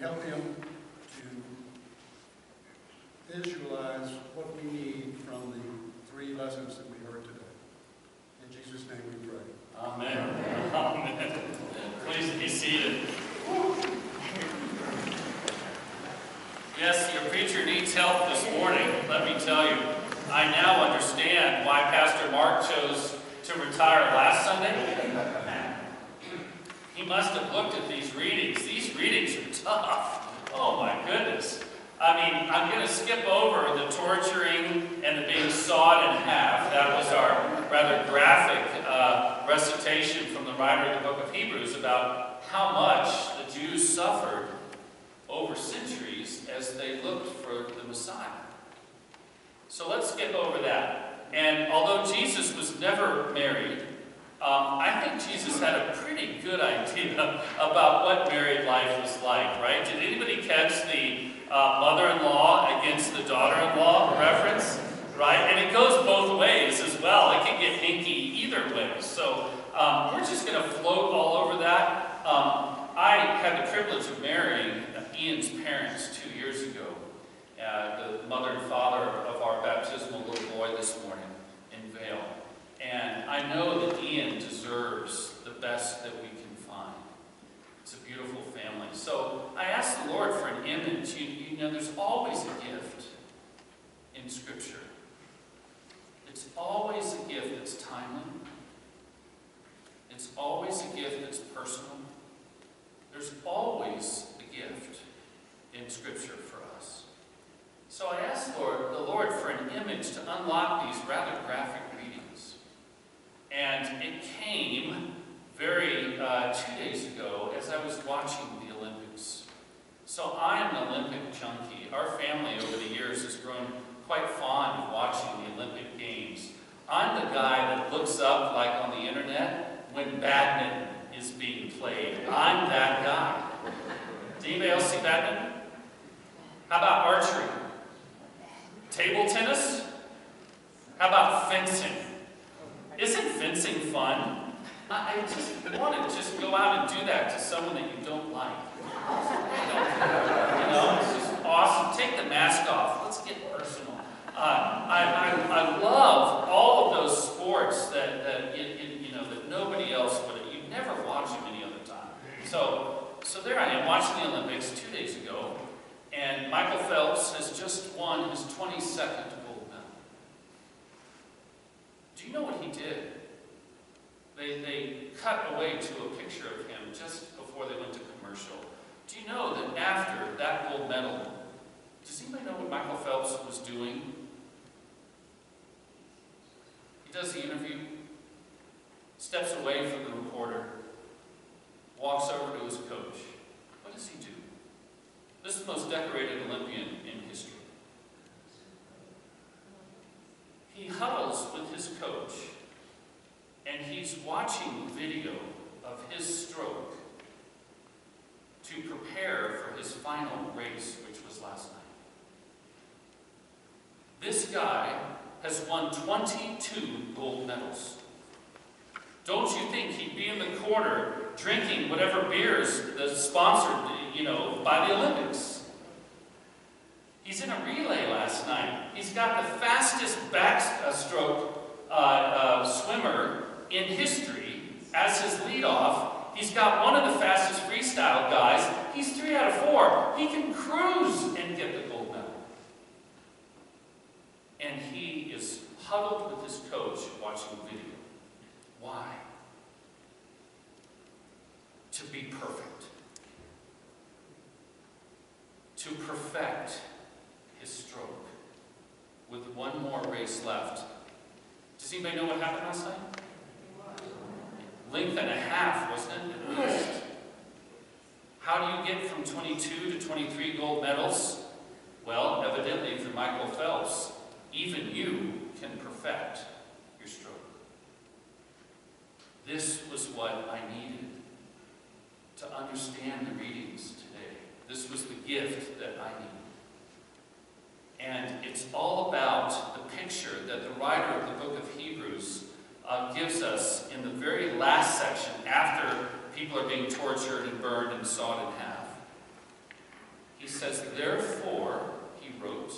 help him to visualize what we need from the 3 lessons that we heard today. In Jesus' name we pray. Amen. Amen. Please be seated. Yes, your preacher needs help this morning, let me tell you. I now understand why Pastor Mark chose to retire last Sunday. He must have looked at these readings. These readings are tough. Oh my goodness. I mean, I'm going to skip over the torturing and the being sawed in half. That was our rather graphic recitation from the writer of the book of Hebrews about how much the Jews suffered over centuries as they looked for the Messiah. So let's skip over that. And although Jesus was never married, I think Jesus had a pretty good idea about what married life was like, right? Did anybody catch the mother-in-law against the daughter-in-law reference? Right? And it goes both ways as well. It can get hinky either way. So we're just going to float all over that. I had the privilege of marrying Ian's parents 2 years ago. The mother and father of our baptismal little boy this morning in Vail. And I know that Ian deserves the best that we can find. It's a beautiful family. So I asked the Lord for an image. You know, there's always a gift in Scripture. It's always a gift that's timely. It's always a gift that's personal. There's always a gift in Scripture for us. So I asked the Lord for an image to unlock these rather graphic readings. And it came 2 days ago as I was watching the Olympics. So I am an Olympic junkie. Our family over the years has grown quite fond of watching the Olympic Games. I'm the guy that looks up, like on the internet, when badminton is being played. I'm that guy. Does anybody else see badminton? How about archery? Table tennis? How about fencing? Isn't fencing fun? I just want to just go out and do that to someone that you don't like. You know, it's just awesome. Take the mask off. Let's get personal. I love all of those sports that nobody else would. You'd never watch them any other time. So there I am watching the Olympics 2 days ago, and Michael Phelps has just won his 22nd gold medal. Do you know what he did? They cut away to a picture of him just before they went to commercial. Do you know that after that gold medal, does anybody know what Michael Phelps was doing? He does the interview, steps away from the reporter, walks over to his coach. What does he do? This is the most decorated Olympian in history. He huddles with his coach, and he's watching video of his stroke to prepare for his final race, which was last night. This guy has won 22 gold medals. Don't you think he'd be in the corner drinking whatever beers that's sponsored, by the Olympics? He's in a relay last night. He's got the fastest backstroke swimmer in history as his leadoff. He's got one of the fastest freestyle guys. He's 3 out of 4. He can cruise and get the gold medal. And he is huddled with his coach watching video. Why? To be perfect. To perfect his stroke. With one more race left. Does anybody know what happened last night? Length and a half, wasn't it, at least? How do you get from 22 to 23 gold medals? Well, evidently for Michael Phelps, even you can perfect your stroke. This was what I needed to understand the readings today. This was the gift that I needed. And it's all about the picture that the writer of the book of Hebrews gives us in the very last section after people are being tortured and burned and sawed in half. says, "Therefore," he wrote,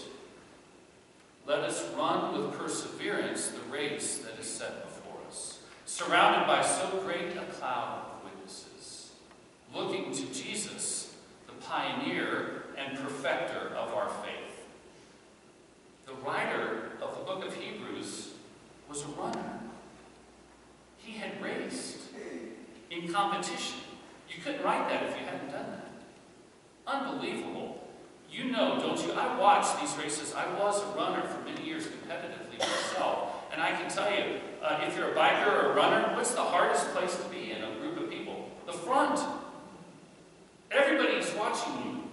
"let us run with perseverance the race that is set before us, surrounded by so great a cloud of witnesses, looking to Jesus, the pioneer and perfecter of our faith." The writer of the book of Hebrews was a runner. He had raced in competition. You couldn't write that if you hadn't done that. Unbelievable. You know, don't you? I watched these races. I was a runner for many years competitively myself. And I can tell you, if you're a biker or a runner, what's the hardest place to be in a group of people? The front. Everybody's watching you.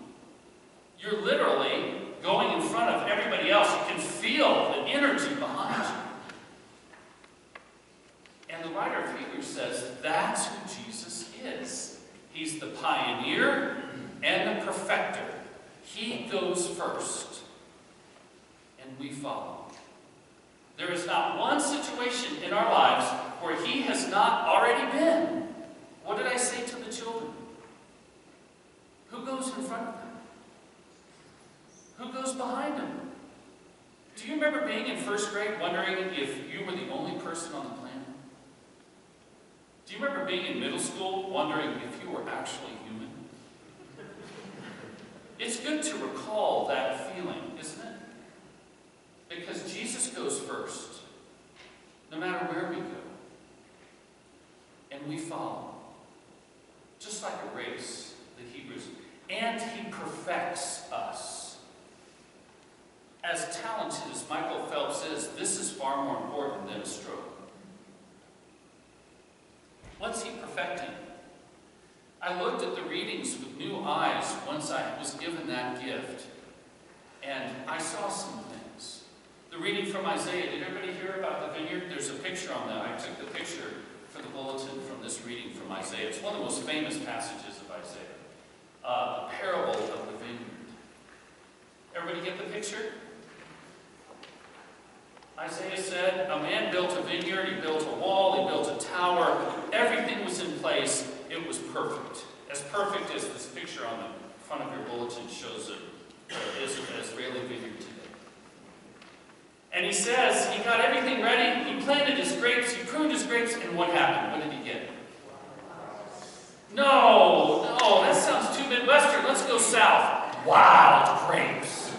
You're literally going in front of everybody else. You can feel the energy behind you. And the writer of Hebrews says that's who Jesus is. He's the pioneer and the perfecter. He goes first, and we follow. There is not one situation in our lives where he has not already been. What did I say to the children? Who goes in front of them? Who goes behind them? Do you remember being in first grade wondering if you were the only person on the planet? Do you remember being in middle school wondering if you were actually human? It's good to recall that feeling, isn't it? Because Jesus goes first, no matter where we go. And we follow. Just like a race, the Hebrews. And he perfects us. As talented as Michael Phelps is, this is far more important than a stroke. What's he perfecting? I looked at the readings with new eyes once I was given that gift, and I saw some things. The reading from Isaiah, did everybody hear about the vineyard? There's a picture on that. I took the picture for the bulletin from this reading from Isaiah. It's one of the most famous passages of Isaiah. The parable of the vineyard. Everybody get the picture? Isaiah said, a man built a vineyard, he built a wall, he built a tower. Everything was in place. It was perfect. As perfect as this picture on the front of your bulletin shows it is an Israeli vineyard today. And he says he got everything ready. He planted his grapes, he pruned his grapes, and what happened? What did he get? No, that sounds too Midwestern. Let's go south. Wild grapes.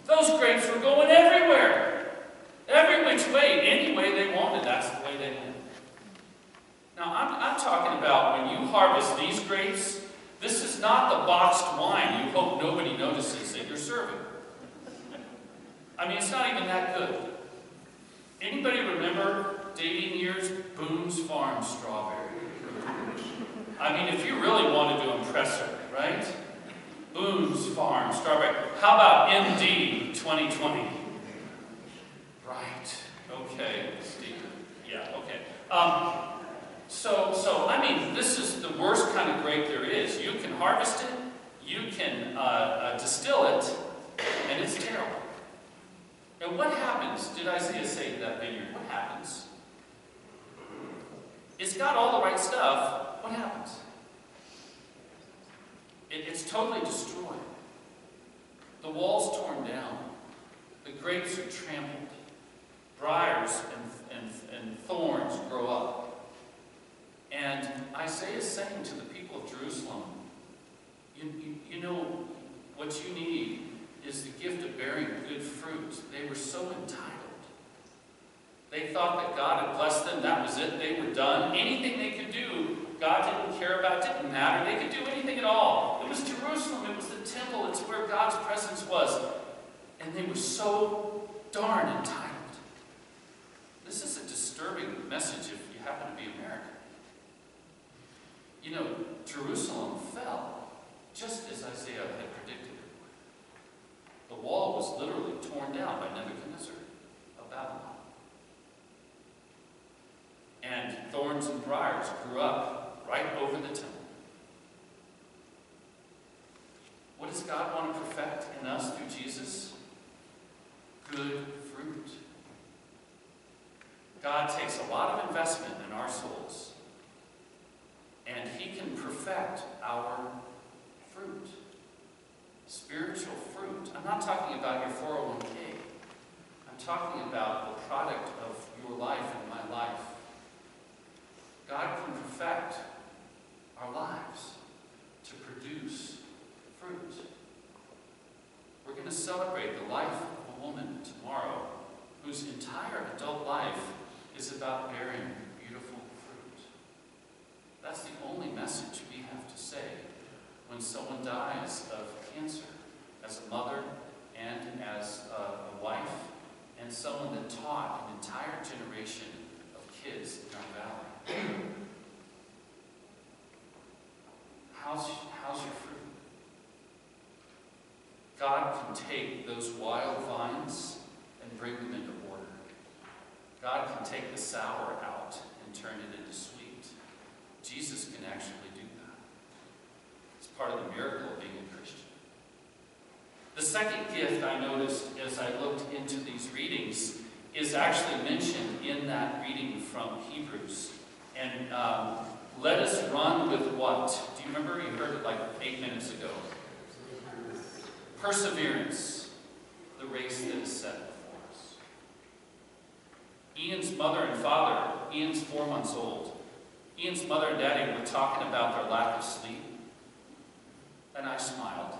Those grapes were going everywhere. Every which way, any way they wanted, that's the way they went. Now, I'm talking about when you harvest these grapes, this is not the boxed wine you hope nobody notices that you're serving. I mean, it's not even that good. Anybody remember dating years? Boone's Farm strawberry. I mean, if you really wanted to impress her, right? Boone's Farm strawberry. How about MD 2020? Right. Okay, Steve. Yeah, okay. So I mean, this is the worst kind of grape there is. You can harvest it, you can distill it, and it's terrible. And what happens, did Isaiah say to that vineyard? What happens? It's got all the right stuff. What happens? It's totally destroyed. The wall's torn down. The grapes are trampled. Briars and thorns grow up. And Isaiah is saying to the people of Jerusalem, you know, what you need is the gift of bearing good fruit. They were so entitled. They thought that God had blessed them. That was it. They were done. Anything they could do, God didn't care about. It didn't matter. They could do anything at all. It was Jerusalem. It was the temple. It's where God's presence was. And they were so darn entitled. This is a disturbing message if you happen to be American. You know, Jerusalem fell just as Isaiah had predicted it would. The wall was literally torn down by Nebuchadnezzar of Babylon. And thorns and briars grew up right over the temple. What does God want to perfect in us through Jesus? Good fruit. God takes a lot of investment in our souls, and He can perfect our fruit. spiritual fruit. I'm not talking about your 401k. I'm talking about the product of your life and my life. God can perfect our lives to produce fruit. We're going to celebrate the life of a woman tomorrow whose entire adult life is about bearing beautiful fruit. That's the only message we have to say when someone dies of cancer, as a mother and as a wife, and someone that taught an entire generation of kids in our valley. How's your fruit? God can take those wild vines and bring them into order. God can take the sour out and turn it into sweet. Jesus can actually do that. It's part of the miracle of being a Christian. The second gift I noticed as I looked into these readings is actually mentioned in that reading from Hebrews. And let us run with what? Do you remember? You heard it like 8 minutes ago. Perseverance, the race that is set before us. Ian's mother and father, Ian's 4 months old. Ian's mother and daddy were talking about their lack of sleep. And I smiled.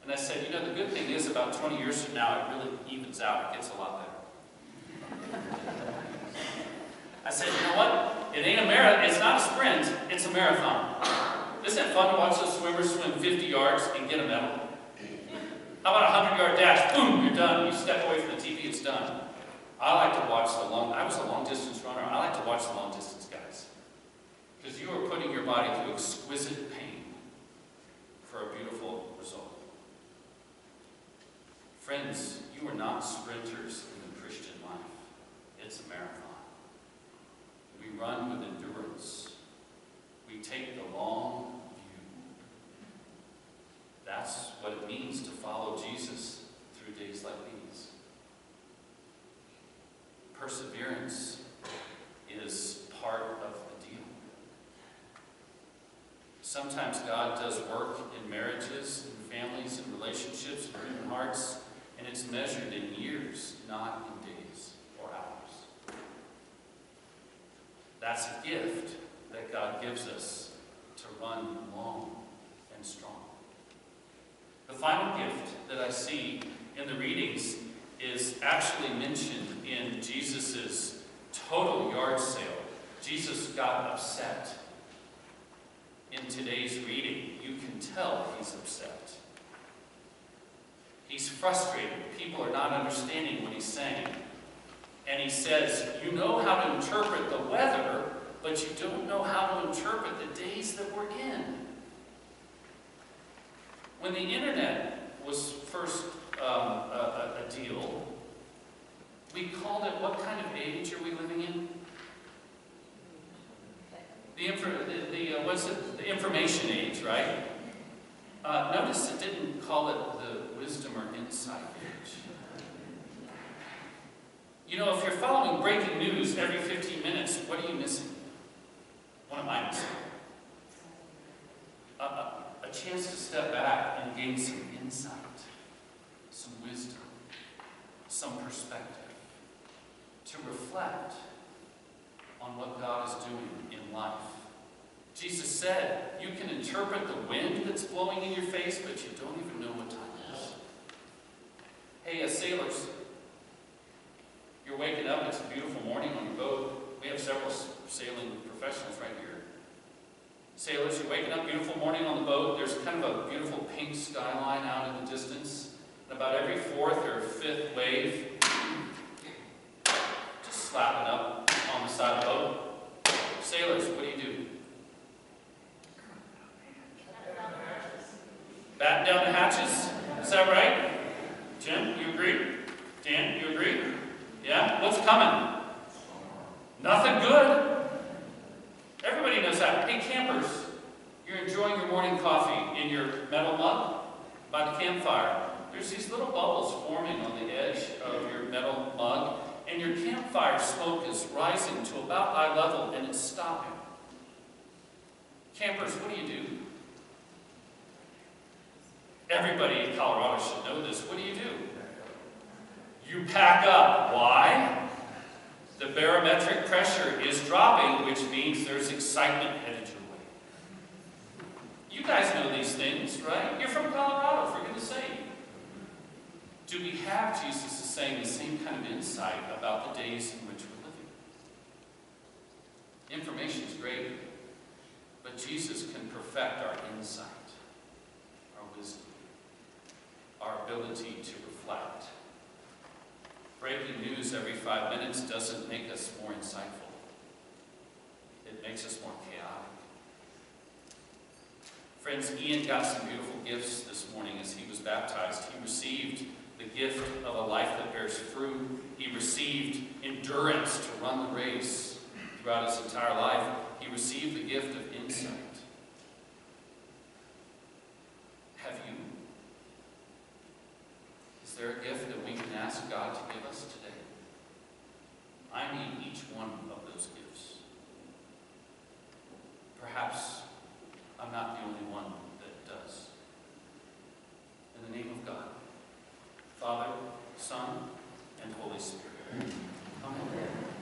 And I said, you know, the good thing is about 20 years from now, it really evens out. It gets a lot better. I said, you know what? It ain't a marathon. It's not a sprint. It's a marathon. Isn't it fun to watch those swimmers swim 50 yards and get a medal? How about a 100-yard dash? Boom, you're done. You step away from the TV, it's done. I like to watch I was a long-distance runner. I like to watch the long-distance guys. Because you are putting your body through exquisite pain for a beautiful result. Friends, you are not sprinters in the Christian life. It's a marathon. We run with endurance. We take the long view. That's what it means to follow Jesus through days like these. Perseverance is part of the deal. Sometimes God does work in marriages, in families, in relationships, in human hearts, and it's measured in years, not in days or hours. That's a gift that God gives us to run long and strong. The final gift that I see in the readings is actually mentioned in Jesus' total yard sale. Jesus got upset. In today's reading, you can tell he's upset. He's frustrated. People are not understanding what he's saying. And he says, you know how to interpret the weather, but you don't know how to interpret the days that we're in. When the internet was first a deal, we called it, what kind of age are we living in? The information age, right? Notice it didn't call it the wisdom or insight age. You know, if you're following breaking news every 15 minutes, what are you missing? What am I missing? A chance to step back and gain some insight, some wisdom, some perspective, to reflect on what God is doing in life. Jesus said, you can interpret the wind that's blowing in your face, but you don't even know what time it is. Hey, sailors, you're waking up, it's a beautiful morning on your boat. We have several sailing professionals right here. Sailors, you're waking up, beautiful morning on the boat. There's kind of a beautiful pink skyline out in the distance. And about every 4th or 5th wave, just slapping up on the side of the boat. Sailors, what do you do? Batten down the hatches? Is that right? Jim, you agree? Dan, you agree? Yeah? What's coming? Nothing good. Everybody knows that. Hey, campers, you're enjoying your morning coffee in your metal mug by the campfire. There's these little bubbles forming on the edge of your metal mug, and your campfire smoke is rising to about eye level, and it's stopping. Campers, what do? Everybody in Colorado should know this. What do? You pack up. Why? The barometric pressure is dropping, which means there's excitement headed your way. You guys know these things, right? You're from Colorado, for goodness sake. Do we have, Jesus is saying, the same kind of insight about the days in which we're living? Information is great, but Jesus can perfect our insight, our wisdom, our ability to reflect. Breaking news every 5 minutes doesn't make us more insightful. It makes us more chaotic. Friends, Ian got some beautiful gifts this morning as he was baptized. He received the gift of a life that bears fruit. He received endurance to run the race throughout his entire life. He received the gift of insight. Have you? Is there a gift that we can ask God to give us today? I need each one of those gifts. Perhaps I'm not the only one that does. In the name of God, Father, Son, and Holy Spirit. Amen.